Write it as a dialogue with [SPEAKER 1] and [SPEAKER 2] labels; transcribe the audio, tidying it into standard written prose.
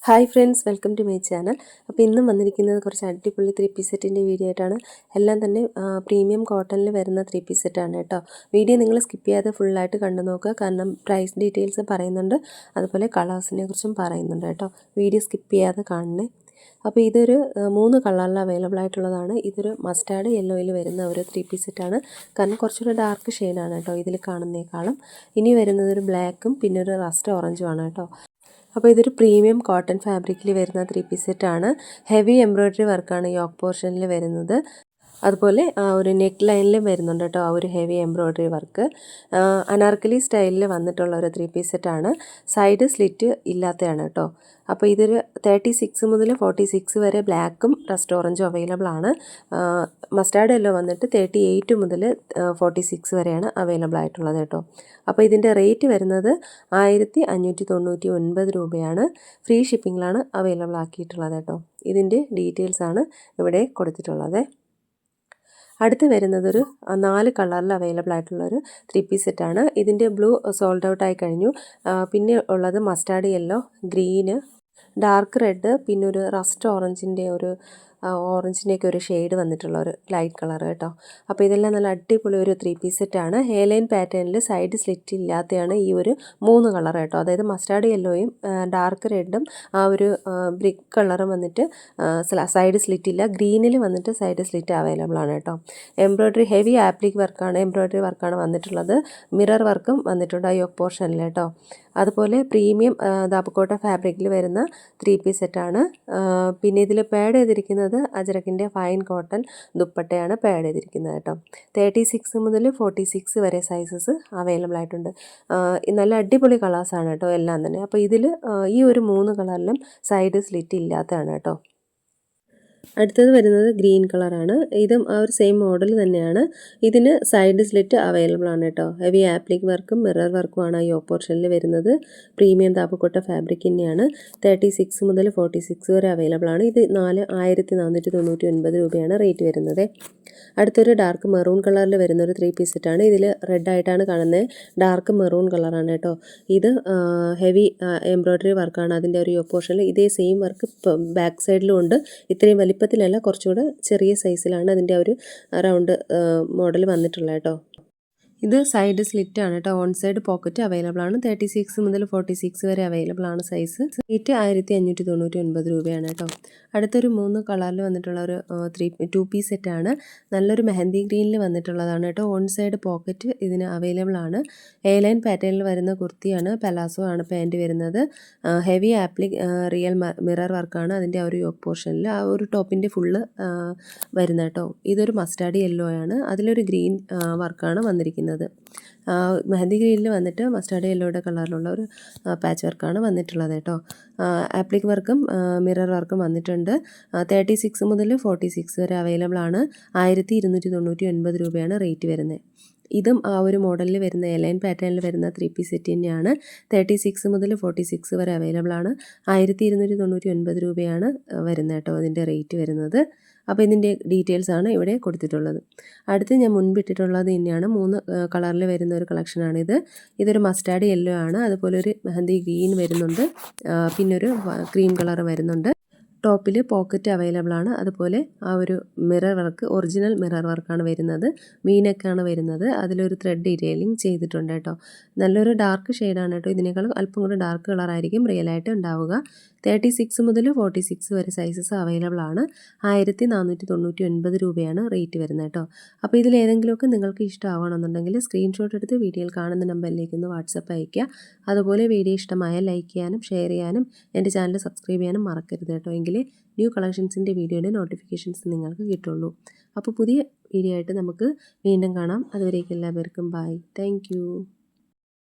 [SPEAKER 1] Hi friends, welcome to my channel. അപ്പോൾ ഇന്നും വന്നിരിക്കുന്നത് കുറച്ച് അടിപൊളി 3 പീസ് സെറ്റിൻ്റെ വീഡിയോ ആയിട്ടാണ്. എല്ലാം തന്നെ പ്രീമിയം കോട്ടണിൽ വരുന്ന 3 പീസ് സെറ്റാണ് കേട്ടോ. വീഡിയോ നിങ്ങൾ സ്കിപ്പ് ചെയ്യാതെ ഫുള്ളായിട്ട് കണ്ടു നോക്കുക, കാരണം പ്രൈസ് ഡീറ്റെയിൽസ് പറയുന്നുണ്ട്, അതുപോലെ കളേഴ്സിനെ കുറിച്ചും പറയുന്നുണ്ട് കേട്ടോ. വീഡിയോ സ്കിപ്പ് ചെയ്യാതെ കാണണേ. അപ്പോൾ ഇതൊരു 3 കളറിൽ അവൈലബിൾ ആയിട്ടുള്ളതാണ്. ഇതൊരു മസ്റ്റാർഡ് യെല്ലോയിൽ വരുന്ന ഒരു 3 പീസ് സെറ്റാണ്, കാരണം കുറച്ചുകൂടെ ഡാർക്ക് ഷെയ്ഡാണ് കേട്ടോ ഇതിൽ കാണുന്നേക്കാളും. ഇനി വരുന്നത് ഒരു ബ്ലാക്കും പിന്നെ ഒരു റസ്റ്റ് ഓറഞ്ചുമാണ് കേട്ടോ. അപ്പോൾ ഇതൊരു പ്രീമിയം കോട്ടൺ ഫാബ്രിക്കിൽ വരുന്ന 3 പീസ് സെറ്റാണ്. ഹെവി എംബ്രോയ്ഡറി വർക്കാണ് യോക്ക് പോർഷനിൽ വരുന്നത്. അതുപോലെ ഒരു നെക്ക് ലൈനിലും വരുന്നുണ്ട് കേട്ടോ ആ ഒരു ഹെവി എംബ്രോയ്ഡറി വർക്ക്. അനാർക്കലി സ്റ്റൈലിൽ വന്നിട്ടുള്ള ഒരു 3 പീസ് സെറ്റാണ്. സൈഡ് സ്ലിറ്റ് ഇല്ലാത്തതാണ് കേട്ടോ. അപ്പോൾ ഇതൊരു 36 മുതൽ 46 വരെ ബ്ലാക്കും റസ്റ്റ് ഓറഞ്ചും അവൈലബിൾ ആണ്. മസ്റ്റാർഡ് യെല്ലോ വന്നിട്ട് 38 മുതൽ 46 വരെയാണ് അവൈലബിൾ ആയിട്ടുള്ളത് കേട്ടോ. അപ്പോൾ ഇതിൻ്റെ റേറ്റ് വരുന്നത് 1599 രൂപയാണ്. ഫ്രീ ഷിപ്പിങ്ങിലാണ് അവൈലബിൾ ആക്കിയിട്ടുള്ളത് കേട്ടോ. ഇതിൻ്റെ ഡീറ്റെയിൽസാണ് ഇവിടെ കൊടുത്തിട്ടുള്ളത്. അടുത്ത് വരുന്നതൊരു 4 കളറിൽ അവൈലബിൾ ആയിട്ടുള്ളൊരു 3 പീസ് സെറ്റാണ്. ഇതിൻ്റെ ബ്ലൂ സോൾഡ് ഔട്ട് ആയി കഴിഞ്ഞു. പിന്നെ ഉള്ളത് mustard yellow, green, dark red, പിന്നെ ഒരു റസ്റ്റ് ഓറഞ്ചിൻ്റെ ഓറഞ്ചിൻ്റെയൊക്കെ ഒരു ഷെയ്ഡ് വന്നിട്ടുള്ള ഒരു ലൈറ്റ് കളർ കേട്ടോ. അപ്പോൾ ഇതെല്ലാം നല്ല അടിപൊളി ഒരു 3 പീസ് സെറ്റാണ്. ഹെയർ ലൈൻ പാറ്റേണിൽ സൈഡ് സ്ലിറ്റ് ഇല്ലാത്തതാണ് ഈ ഒരു 3 കളർ കേട്ടോ. അതായത് മസ്റ്റാർഡ് യെല്ലോയും ഡാർക്ക് റെഡും ആ ഒരു ബ്രിക്ക് കളറും വന്നിട്ട് സൈഡ് സ്ലിറ്റ് ഇല്ല. ഗ്രീനിൽ വന്നിട്ട് സൈഡ് സ്ലിറ്റ് അവൈലബിൾ ആണ് കേട്ടോ. എംബ്രോയ്ഡറി ഹെവി ആപ്ലിക് വർക്കാണ്, എംബ്രോയ്ഡറി വർക്കാണ് വന്നിട്ടുള്ളത്. മിറർ വർക്കും വന്നിട്ടുണ്ട് ആ യോക്ക് പോർഷനിൽ കേട്ടോ. അതുപോലെ പ്രീമിയം ദാപ്പക്കോട്ട ഫാബ്രിക്കിൽ വരുന്ന 3 പീസ് സെറ്റാണ്. പിന്നെ ഇതിൽ പാഡ് ചെയ്തിരിക്കുന്നത് അജ്രക്കിൻ്റെ ഫൈൻ കോട്ടൺ ദുപ്പട്ടയാണ് പാഡ് ചെയ്തിരിക്കുന്നത് കേട്ടോ. 36 മുതൽ 46 വരെ സൈസസ് അവൈലബിൾ ആയിട്ടുണ്ട്. നല്ല അടിപൊളി കളേഴ്സാണ് കേട്ടോ എല്ലാം തന്നെ. അപ്പോൾ ഇതിൽ ഈ ഒരു 3 കളറിലും സൈഡ് സ്ലിറ്റ് ഇല്ലാത്തതാണ് കേട്ടോ. അടുത്തത് വരുന്നത് ഗ്രീൻ കളറാണ്. ഇതും ആ ഒരു സെയിം മോഡൽ തന്നെയാണ്. ഇതിന് സൈഡ് സ്ലിറ്റ് അവൈലബിൾ ആണ് കേട്ടോ. ഹെവി ആപ്ലിക് വർക്കും മിറർ വർക്കുമാണ് ഈ ഓപ്പോർഷനിൽ വരുന്നത്. പ്രീമിയം താപ്പക്കോട്ട ഫാബ്രിക് തന്നെയാണ്. 36 മുതൽ 46 വരെ അവൈലബിൾ ആണ്. ഇത് 1499 രൂപയാണ് റേറ്റ് വരുന്നത്. അടുത്തൊരു ഡാർക്ക് മെറൂൺ കളറിൽ വരുന്നൊരു 3 പീസ് സെറ്റാണ്. ഇതിൽ റെഡ് ആയിട്ടാണ് കാണുന്നത്. ഡാർക്ക് മെറൂൺ കളറാണ് കേട്ടോ. ഇത് ഹെവി എംബ്രോയ്ഡറി വർക്കാണ് അതിൻ്റെ ഒരു ഓപ്പോർഷനിൽ. ഇതേ സെയിം വർക്ക് ബാക്ക് സൈഡിലും ഉണ്ട്. ഇത്രയും വലിപ്പത്തിലല്ല, കുറച്ചുകൂടെ ചെറിയ സൈസിലാണ് അതിൻ്റെ ഒരു റൗണ്ട് മോഡൽ വന്നിട്ടുള്ളത് കേട്ടോ. ഇത് സൈഡ് സ്ലിറ്റ് ആണ് കേട്ടോ. ഓൺ സൈഡ് പോക്കറ്റ് അവൈലബിൾ ആണ്. 36 മുതൽ 46 വരെ അവൈലബിൾ ആണ് സൈസ്. റേറ്റ് 1599 രൂപയാണ് കേട്ടോ. അടുത്തൊരു 3 കളറിൽ വന്നിട്ടുള്ള ഒരു 2 പീസ് സെറ്റാണ്. നല്ലൊരു മെഹന്തി ഗ്രീനിൽ വന്നിട്ടുള്ളതാണ് കേട്ടോ. ഓൺ സൈഡ് പോക്കറ്റ് ഇതിന് അവൈലബിൾ ആണ്. എ ലൈൻ പാറ്റേണിൽ വരുന്ന കുർത്തിയാണ്. പലാസോ ആണ് പാൻറ്റ് വരുന്നത്. ഹെവി ആപ്ലിക് റിയൽ മിറർ വർക്കാണ് അതിൻ്റെ ആ ഒരു യോക്ക് പോർഷനിൽ. ആ ഒരു ടോപ്പിൻ്റെ ഫുള്ള് വരുന്നത് കേട്ടോ. ഇതൊരു മസ്റ്റാർഡ് യെല്ലോ ആണ്. അതിലൊരു ഗ്രീൻ വർക്കാണ് വന്നിരിക്കുന്നത്. മെഹന്തി ഗ്രീനിൽ വന്നിട്ട് മസ്റ്റാർഡ് യെല്ലോയുടെ കളറിലുള്ള ഒരു പാച്ച് വർക്കാണ് വന്നിട്ടുള്ളത് കേട്ടോ. ആപ്ലിക് വർക്കും മിറർ വർക്കും വന്നിട്ടുണ്ട്. 36 മുതൽ 46 വരെ അവൈലബിൾ ആണ്. 1299 രൂപയാണ് റേറ്റ് വരുന്നത്. ഇതും ആ ഒരു മോഡലിൽ വരുന്ന എലൈൻ പാറ്റേണിൽ വരുന്ന 3 പീസ് സെറ്റ് തന്നെയാണ്. 36 മുതൽ 46 വരെ അവൈലബിൾ ആണ്. 1299 രൂപയാണ് വരുന്നത് കേട്ടോ അതിൻ്റെ റേറ്റ് വരുന്നത്. അപ്പോൾ ഇതിൻ്റെ ഡീറ്റെയിൽസാണ് ഇവിടെ കൊടുത്തിട്ടുള്ളത്. അടുത്ത് ഞാൻ മുൻപിട്ടിട്ടുള്ളത് തന്നെയാണ്. 3 കളറിൽ വരുന്ന ഒരു കളക്ഷനാണിത്. ഇതൊരു മസ്റ്റാർഡ് യെല്ലോ ആണ്. അതുപോലെ ഒരു മെഹന്തി ഗ്രീൻ വരുന്നുണ്ട്. പിന്നെ ഒരു ക്രീം കളർ വരുന്നുണ്ട്. ടോപ്പിൽ പോക്കറ്റ് അവൈലബിൾ ആണ്. അതുപോലെ ആ ഒരു മിറർ വർക്ക് ഒറിജിനൽ മിറർ വർക്കാണ് വരുന്നത്. വീനക്കാണ് വരുന്നത്. അതിലൊരു ത്രെഡ് ഡീറ്റെയിലിംഗ് ചെയ്തിട്ടുണ്ട് കേട്ടോ. നല്ലൊരു ഡാർക്ക് ഷെയ്ഡാണ് കേട്ടോ. ഇതിനേക്കാളും അല്പം കൂടി ഡാർക്ക് കളറായിരിക്കും റിയലായിട്ട് ഉണ്ടാവുക. 36 മുതൽ 46 വരെ സൈസസ് അവൈലബിൾ ആണ്. 1499 രൂപയാണ് റേറ്റ് വരുന്നത് കേട്ടോ. അപ്പോൾ ഇതിലേതെങ്കിലുമൊക്കെ നിങ്ങൾക്ക് ഇഷ്ടമാവണമെന്നുണ്ടെങ്കിൽ സ്ക്രീൻഷോട്ട് എടുത്ത് വീഡിയോയിൽ കാണുന്ന നമ്പറിലേക്ക് ഒന്ന് വാട്സപ്പ് അയയ്ക്കുക. അതുപോലെ വീഡിയോ ഇഷ്ടമായാൽ ലൈക്ക് ചെയ്യാനും ഷെയർ ചെയ്യാനും എൻ്റെ ചാനൽ സബ്സ്ക്രൈബ് ചെയ്യാനും മറക്കരുത് കേട്ടോ. എങ്കിലേ ന്യൂ കളക്ഷൻസിൻ്റെ വീഡിയോയുടെ നോട്ടിഫിക്കേഷൻസ് നിങ്ങൾക്ക് കിട്ടുള്ളൂ. അപ്പോൾ പുതിയ വീഡിയോ ആയിട്ട് നമുക്ക് വീണ്ടും കാണാം. അതുവരേക്കും എല്ലാവർക്കും ബൈ. താങ്ക്